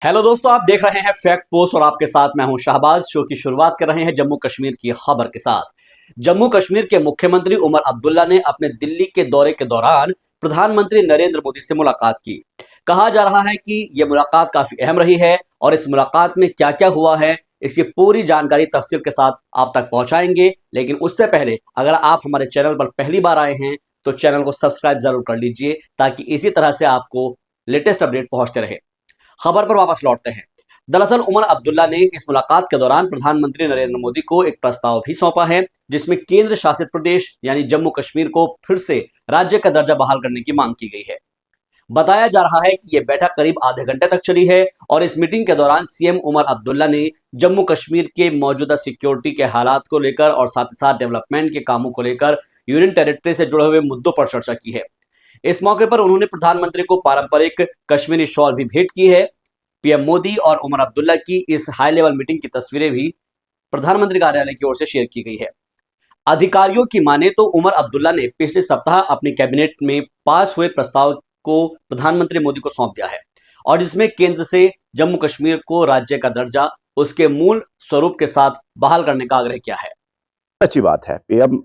Hello दोस्तों, आप देख रहे हैं फैक्ट पोस्ट और आपके साथ मैं हूं शाहबाज। शो की शुरुआत कर रहे हैं जम्मू कश्मीर की खबर के साथ। जम्मू कश्मीर के मुख्यमंत्री उमर अब्दुल्ला ने अपने दिल्ली के दौरे के दौरान प्रधानमंत्री नरेंद्र मोदी से मुलाकात की। कहा जा रहा है कि यह मुलाकात काफी अहम रही है और इस मुलाकात में क्या क्या हुआ है इसकी पूरी जानकारी तफसील के साथ आप तक पहुंचाएंगे। लेकिन उससे पहले अगर आप हमारे चैनल पर पहली बार आए हैं तो चैनल को सब्सक्राइब जरूर कर लीजिए ताकि इसी तरह से आपको लेटेस्ट अपडेट पहुंचते रहे। खबर पर वापस लौटते हैं। दरअसल उमर अब्दुल्ला ने इस मुलाकात के दौरान प्रधानमंत्री नरेंद्र मोदी को एक प्रस्ताव भी सौंपा है जिसमें केंद्र शासित प्रदेश यानी जम्मू कश्मीर को फिर से राज्य का दर्जा बहाल करने की मांग की गई है। बताया जा रहा है कि यह बैठक करीब आधे घंटे तक चली है और इस मीटिंग के दौरान सीएम उमर अब्दुल्ला ने जम्मू कश्मीर के मौजूदा सिक्योरिटी के हालात को लेकर और साथ ही साथ डेवलपमेंट के कामों को लेकर यूनियन टेरिटरी से जुड़े हुए मुद्दों पर चर्चा की है। इस मौके पर उन्होंने प्रधानमंत्री को पारंपरिक कश्मीरी शॉल भी भेंट की है। पीएम मोदी और उमर अब्दुल्ला की इस हाई लेवल मीटिंग की तस्वीरें भी प्रधानमंत्री कार्यालय की ओर से शेयर की गई है। अधिकारियों की माने तो उमर अब्दुल्ला ने पिछले सप्ताह अपनी कैबिनेट में पास हुए प्रस्ताव को प्रधानमंत्री मोदी को सौंप दिया है और जिसमें केंद्र से जम्मू कश्मीर को राज्य का दर्जा उसके मूल स्वरूप के साथ बहाल करने का आग्रह किया है। अच्छी बात है। पीएम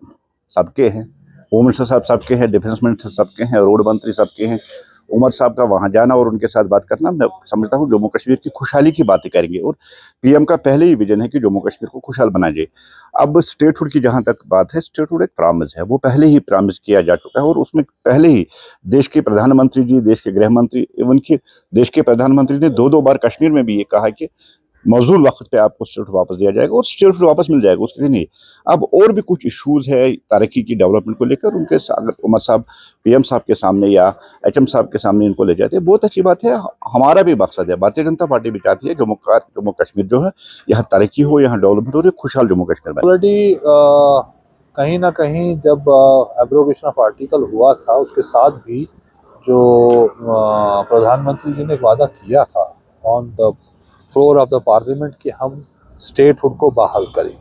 सबके हैं, होम मिनिस्टर साहब सबके हैं, डिफेंस मिनिस्टर सबके हैं, रोड मंत्री सबके हैं। उमर साहब का वहाँ जाना और उनके साथ बात करना, मैं समझता हूँ जम्मू कश्मीर की खुशहाली की बातें करेंगे। और पीएम का पहले ही विजन है कि जम्मू कश्मीर को खुशहाल बनाया जाए। अब स्टेटहुड की जहाँ तक बात है, स्टेटहुड एक प्रॉमिस है, वो पहले ही प्रॉमिस किया जा चुका है और उसमें पहले ही देश के प्रधानमंत्री जी, देश के गृह मंत्री, इवन कि देश के प्रधानमंत्री ने दो दो बार कश्मीर में भी ये कहा कि मौजूद वक्त पे आपको स्टेट वापस दिया जाएगा और स्टेट वापस मिल जाएगा, उसके लिए नहीं। अब और भी कुछ इश्यूज है तरक्की की, डेवलपमेंट को लेकर, उनके अगर उमर साहब पीएम साहब के सामने या एचएम साहब के सामने इनको ले जाते हैं, बहुत अच्छी बात है। हमारा भी मकसद है, भारतीय जनता पार्टी भी चाहती है जम्मू कश्मीर जो है यहाँ तरक्की हो, यहाँ डेवलपमेंट हो, और खुशहाल जम्मू कश्मीर बने। ऑलरेडी कहीं ना कहीं जब एब्रोगेशन ऑफ आर्टिकल हुआ था उसके साथ भी जो प्रधानमंत्री जी ने एक वादा किया था on the floor of the parliament कि हम स्टेटहुड को बहाल करेंगे,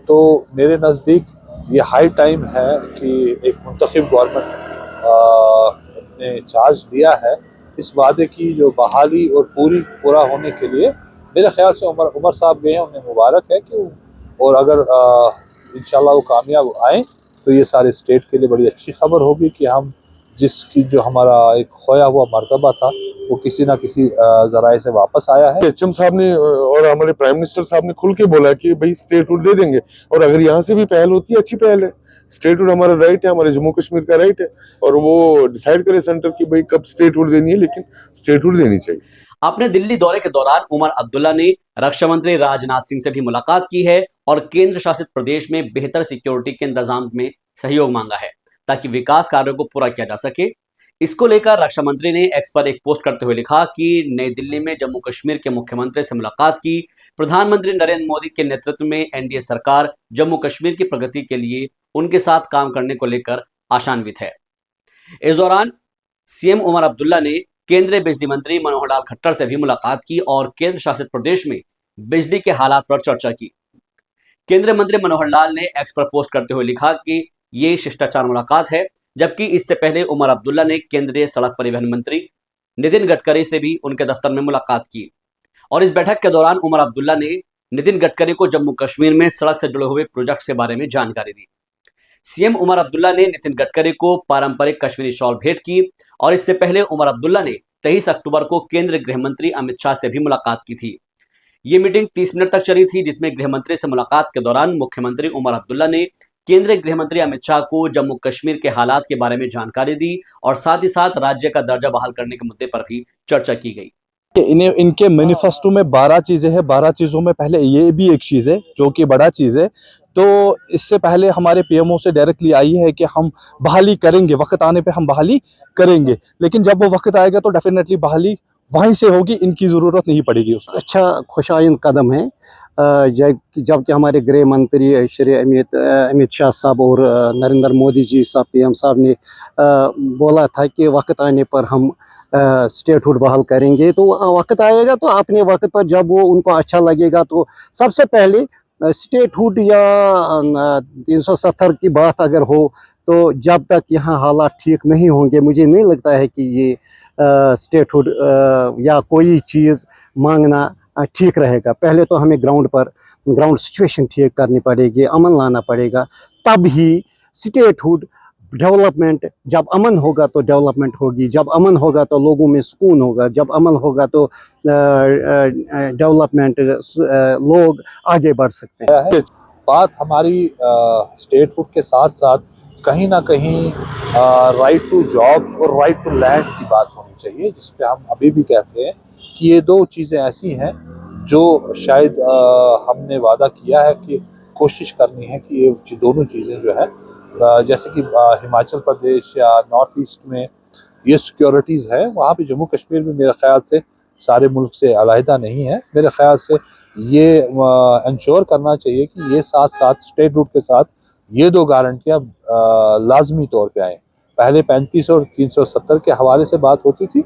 तो मेरे नज़दीक ये हाई टाइम है कि एक मुंतखब गवर्नमेंट ने चार्ज लिया है इस वादे की जो बहाली और पूरा होने के लिए। मेरे ख्याल से उमर साहब गए हैं, उन्हें मुबारक है कि और अगर इंशाल्लाह वो कामयाब आए तो ये सारे स्टेट के लिए बड़ी अच्छी खबर होगी कि हम जिसकी जो हमारा एक खोया हुआ मर्तबा था वो किसी ना किसी जराए से वापस आया है। एचएम साहब ने और हमारे प्राइम मिनिस्टर साहब ने खुल के बोला कि भाई स्टेटहुड दे देंगे, और अगर यहाँ से भी पहल होती है अच्छी पहल है। स्टेटहुड हमारा राइट है, हमारे जम्मू कश्मीर का राइट है, और वो डिसाइड करे सेंटर की भाई कब स्टेटहुड देनी है, लेकिन स्टेटहुड देनी चाहिए। अपने दिल्ली दौरे के दौरान उमर अब्दुल्ला ने रक्षा मंत्री राजनाथ सिंह से भी मुलाकात की है और केंद्र शासित प्रदेश में बेहतर सिक्योरिटी के इंतजाम में सहयोग मांगा है ताकि विकास कार्यों को पूरा किया जा सके। इसको लेकर रक्षा मंत्री ने एक्स पर एक पोस्ट करते हुए लिखा कि नई दिल्ली में जम्मू कश्मीर के मुख्यमंत्री से मुलाकात की। प्रधानमंत्री नरेंद्र मोदी के नेतृत्व में एनडीए सरकार जम्मू कश्मीर की प्रगति के लिए उनके साथ काम करने को लेकर आशान्वित है। इस दौरान सीएम उमर अब्दुल्ला ने केंद्रीय बिजली मंत्री मनोहर लाल खट्टर से भी मुलाकात की और केंद्र शासित प्रदेश में बिजली के हालात पर चर्चा की। केंद्रीय मंत्री मनोहर लाल ने एक्स पर पोस्ट करते हुए लिखा कि ये शिष्टाचार मुलाकात है, जबकि इससे पहले उमर अब्दुल्ला ने केंद्रीय सड़क परिवहन मंत्री नितिन गडकरी से भी उनके दफ्तर में मुलाकात की और इस बैठक के दौरान उमर अब्दुल्ला ने नितिन गडकरी को जम्मू कश्मीर में सड़क से जुड़े हुए प्रोजेक्ट के बारे में जानकारी दी। सीएम उमर अब्दुल्ला ने नितिन गडकरी को पारंपरिक कश्मीरी शॉल भेंट की और इससे पहले उमर अब्दुल्ला ने 23 अक्टूबर को केंद्रीय गृह मंत्री अमित शाह से भी मुलाकात की थी। ये मीटिंग 30 मिनट तक चली थी जिसमें गृह मंत्री से मुलाकात के दौरान मुख्यमंत्री उमर अब्दुल्ला ने केंद्रीय गृह मंत्री अमित शाह को जम्मू कश्मीर के हालात के बारे में जानकारी दी और साथ ही साथ राज्य का दर्जा बहाल करने के मुद्दे पर भी चर्चा की गई। इनके मैनिफेस्टो में 12 चीजें हैं। 12 चीजों में पहले ये भी एक चीज है जो कि बड़ा चीज है। तो इससे पहले हमारे पीएमओ से डायरेक्टली आई है कि हम बहाली करेंगे, वक्त आने पे हम बहाली करेंगे, लेकिन जब वो वक्त आएगा तो डेफिनेटली बहाली वहीं से होगी, इनकी जरूरत नहीं पड़ेगी उसको। अच्छा खुशाइन कदम है जबकि हमारे गृह मंत्री श्री अमित शाह साहब और नरेंद्र मोदी जी साहब पीएम साहब ने बोला था कि वक्त आने पर हम स्टेटहुड बहाल करेंगे। तो वक्त आएगा तो अपने वक्त पर जब वो उनको अच्छा लगेगा तो सबसे पहले स्टेटहुड या 370 की बात अगर हो तो जब तक यहाँ हालात ठीक नहीं होंगे मुझे नहीं लगता है कि ये स्टेटहुड या कोई चीज़ मांगना ठीक रहेगा। पहले तो हमें ग्राउंड सिचुएशन ठीक करनी पड़ेगी, अमन लाना पड़ेगा, तब ही स्टेटहुड डेवलपमेंट, जब अमन होगा तो डेवलपमेंट होगी, जब अमन होगा तो लोगों में सुकून होगा, जब अमन होगा तो डेवलपमेंट लोग आगे बढ़ सकते हैं। बात हमारी स्टेटहुड के साथ साथ कहीं ना कहीं राइट टू जॉब्स और राइट टू लैंड की बात होनी चाहिए, जिस पे हम अभी भी कहते हैं कि ये दो चीज़ें ऐसी हैं जो शायद हमने वादा किया है कि कोशिश करनी है कि ये दोनों चीज़ें जो है जैसे कि हिमाचल प्रदेश या नॉर्थ ईस्ट में ये सिक्योरिटीज़ है, वहाँ पे जम्मू कश्मीर में मेरे ख्याल से सारे मुल्क से अलहदा नहीं है। मेरे ख्याल से ये इंश्योर करना चाहिए कि ये साथ साथ स्टेटहुड के साथ ये दो गारंटियाँ लाजमी तौर पे आएँ। पहले 35 और 370 के हवाले से बात होती थी,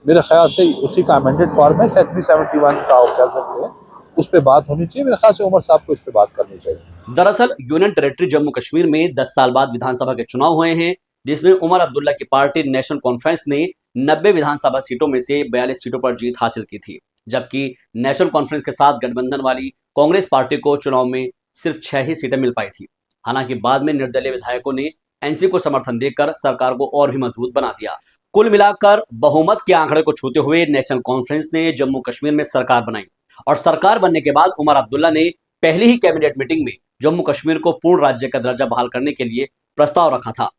मेरे ख्याल से उसी का अमेंडेड फॉर्म है, 371 का आप कह सकते हैं, उस पर बात होनी चाहिए। मेरे ख्याल से उमर साहब को इस पर बात करनी चाहिए। दरअसल यूनियन टेरिटरी जम्मू कश्मीर में 10 साल बाद विधानसभा के चुनाव हुए हैं, जिसमें उमर अब्दुल्ला की पार्टी नेशनल कॉन्फ्रेंस ने 90 विधानसभा सीटों में से 42 सीटों पर जीत हासिल की थी, जबकि नेशनल कॉन्फ्रेंस के साथ गठबंधन वाली कांग्रेस पार्टी को चुनाव में सिर्फ 6 ही सीटें मिल पाई थी। हालांकि बाद में निर्दलीय विधायकों ने एनसी को समर्थन देकर सरकार को और भी मजबूत बना दिया। कुल मिलाकर बहुमत के आंकड़े को छूते हुए नेशनल कॉन्फ्रेंस ने जम्मू कश्मीर में सरकार बनाई और सरकार बनने के बाद उमर अब्दुल्ला ने पहली ही कैबिनेट मीटिंग में जम्मू कश्मीर को पूर्ण राज्य का दर्जा बहाल करने के लिए प्रस्ताव रखा था।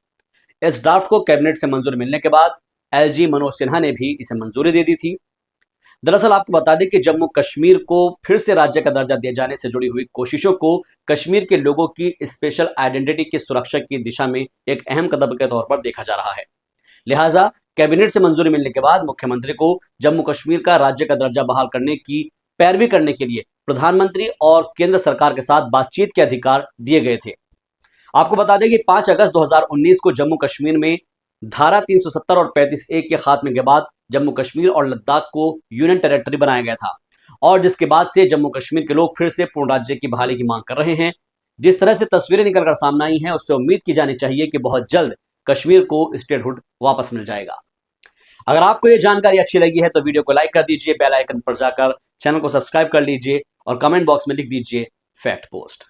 इस ड्राफ्ट को कैबिनेट से मंजूरी मिलने के बाद एलजी मनोज सिन्हा ने भी इसे मंजूरी दे दी थी। दरअसल आपको बता दें कि जम्मू कश्मीर को फिर से राज्य का दर्जा दिए जाने से जुड़ी हुई कोशिशों को कश्मीर के लोगों की स्पेशल आइडेंटिटी की सुरक्षा की दिशा में एक अहम कदम के तौर पर देखा जा रहा है। लिहाजा कैबिनेट से मंजूरी मिलने के बाद मुख्यमंत्री को जम्मू कश्मीर का राज्य का दर्जा बहाल करने की पैरवी करने के लिए प्रधानमंत्री और केंद्र सरकार के साथ बातचीत के अधिकार दिए गए थे। आपको बता दें कि 5 अगस्त 2019 को जम्मू कश्मीर में धारा 370 और 35(1) के खात्मे के बाद जम्मू कश्मीर और लद्दाख को यूनियन टेरिटरी बनाया गया था और जिसके बाद से जम्मू कश्मीर के लोग फिर से पूर्ण राज्य की बहाली की मांग कर रहे हैं। जिस तरह से तस्वीरें निकलकर सामने आई हैं, उससे उम्मीद की जानी चाहिए कि बहुत जल्द कश्मीर को स्टेटहुड वापस मिल जाएगा। अगर आपको ये जानकारी अच्छी लगी है तो वीडियो को लाइक कर दीजिए, बेल आइकन पर जाकर चैनल को सब्सक्राइब कर लीजिए और कमेंट बॉक्स में लिख दीजिए फैक्ट पोस्ट।